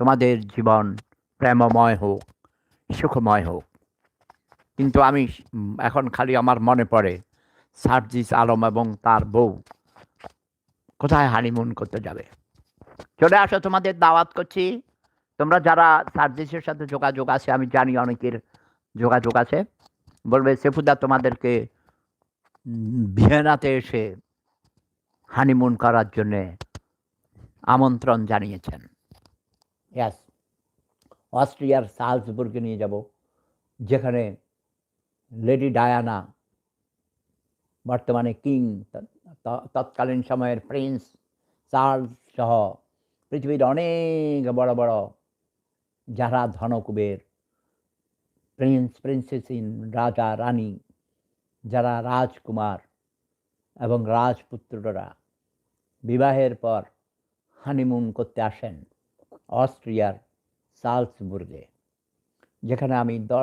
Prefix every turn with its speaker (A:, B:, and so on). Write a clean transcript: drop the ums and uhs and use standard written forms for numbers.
A: তোমাদের জীবন প্রেমময় হোক, সুখময় হোক। কিন্তু আমি এখন খালি আমার মনে পড়ে সার্জিস আলম এবং তার বউ কোথায় হানিমুন করতে যাবে। চলে আসো, তোমাদের দাওয়াত করছি। তোমরা যারা সার্জিসের সাথে যোগাযোগ আছে, আমি জানি অনেকের যোগাযোগ আছে, বলবে সেফুদা তোমাদেরকে ভিয়েনাতে এসে হানিমুন করার জন্যে আমন্ত্রণ জানিয়েছেন। ইয়াস, অস্ট্রিয়ার সালজবুর্গে নিয়ে যাব, যেখানে লেডি ডায়ানা, বর্তমানে কিং, তৎকালীন সময়ের প্রিন্স চার্লস সহ পৃথিবীর অনেক বড় বড় যারা ধনকুবের, প্রিন্স প্রিন্সেসিন, রাজা রানী, যারা রাজকুমার এবং রাজপুত্ররা বিবাহের পর হানিমুন করতে আসেন অস্ট্রিয়ার সালজবুর্গে, যেখানে আমি 10